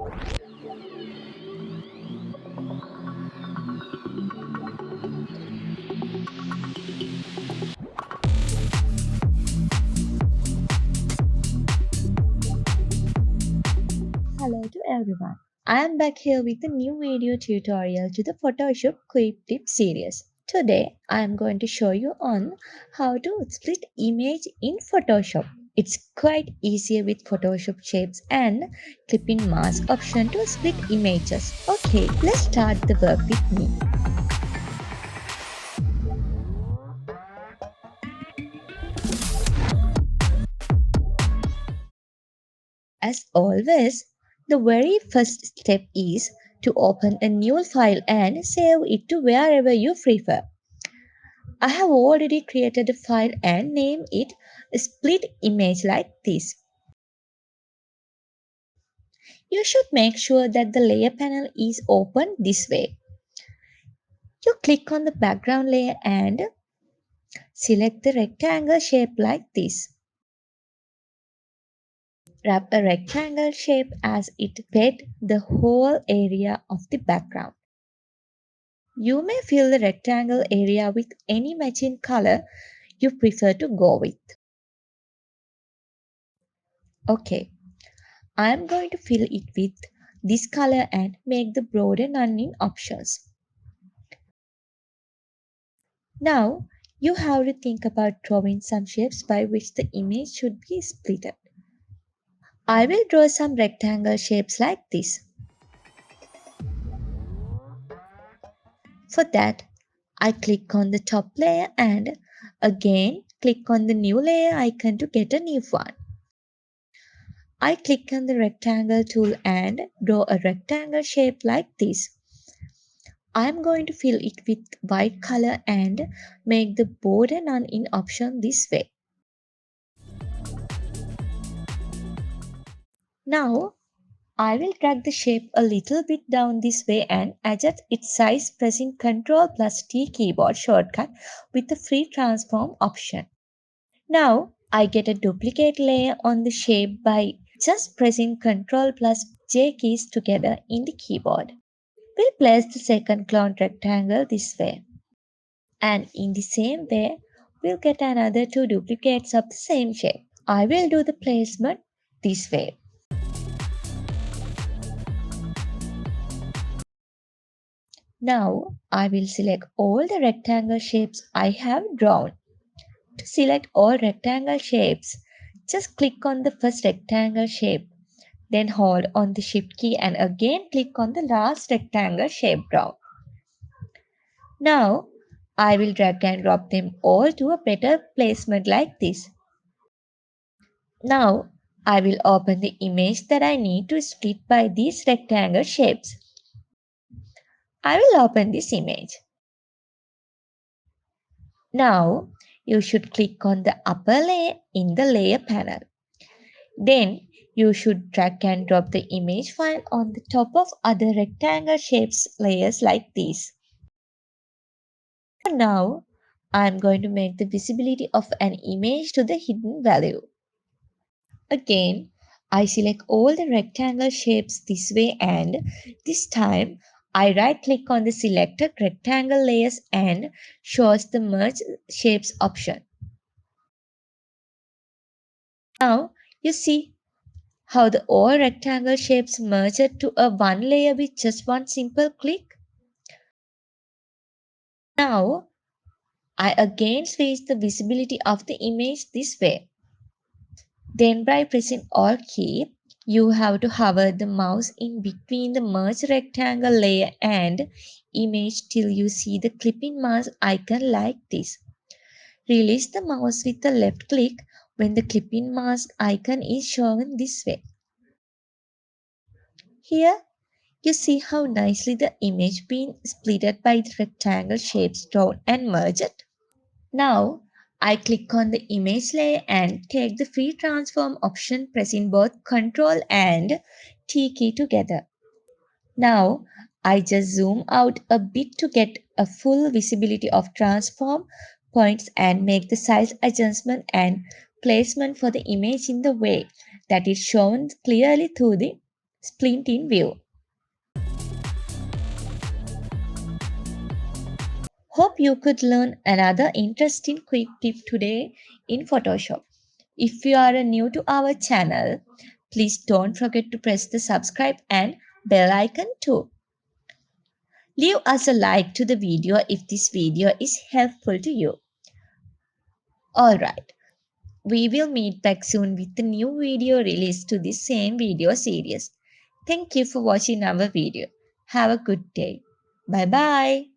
Hello to everyone. I am back here with a new video tutorial to the Photoshop Quick Tip series. Today I am going to show you on how to split image in Photoshop. It's quite easier with Photoshop shapes and clip-in mask option to split images. Okay, let's start the work with me. As always, the very first step is to open a new file and save it to wherever you prefer. I have already created a file and named it a split image like this. You should make sure that the layer panel is open this way. You click on the background layer and select the rectangle shape like this. Wrap a rectangle shape as it fed the whole area of the background. You may fill the rectangle area with any matching color you prefer to go with. Okay, I am going to fill it with this color and make the border none in options. Now, you have to think about drawing some shapes by which the image should be split. I will draw some rectangle shapes like this. For that, I click on the top layer and again click on the new layer icon to get a new one. I click on the rectangle tool and draw a rectangle shape like this. I am going to fill it with white color and make the border none in option this way. Now I will drag the shape a little bit down this way and adjust its size pressing Ctrl plus T keyboard shortcut with the free transform option. Now I get a duplicate layer on the shape by just pressing Ctrl plus J keys together in the keyboard. We'll place the second clone rectangle this way. And in the same way, we'll get another two duplicates of the same shape. I will do the placement this way. Now I will select all the rectangle shapes I have drawn. To select all rectangle shapes, just click on the first rectangle shape, then hold on the shift key and again click on the last rectangle shape drawn. Now I will drag and drop them all to a better placement like this. Now I will open the image that I need to split by these rectangle shapes. I will open this image. Now you should click on the upper layer in the layer panel. Then you should drag and drop the image file on the top of other rectangle shapes layers like this. For now, I am going to make the visibility of an image to the hidden value. Again, I select all the rectangle shapes this way and this time I right click on the selected rectangle layers and shows the merge shapes option. Now you see how the all rectangle shapes merged to a one layer with just one simple click. Now I again switch the visibility of the image this way. Then by pressing Alt key, you have to hover the mouse in between the merge rectangle layer and image till you see the clip-in mask icon like this. Release the mouse with the left click when the clip-in mask icon is shown this way. Here you see how nicely the image being splitted by the rectangle shapes drawn and merged. Now I click on the image layer and take the free transform option pressing both Ctrl and T key together. Now I just zoom out a bit to get a full visibility of transform points and make the size adjustment and placement for the image in the way that is shown clearly through the splint in view. Hope you could learn another interesting quick tip today in Photoshop. If you are new to our channel, please don't forget to press the subscribe and bell icon too. Leave us a like to the video if this video is helpful to you. Alright, we will meet back soon with a new video released to this same video series. Thank you for watching our video. Have a good day. Bye bye.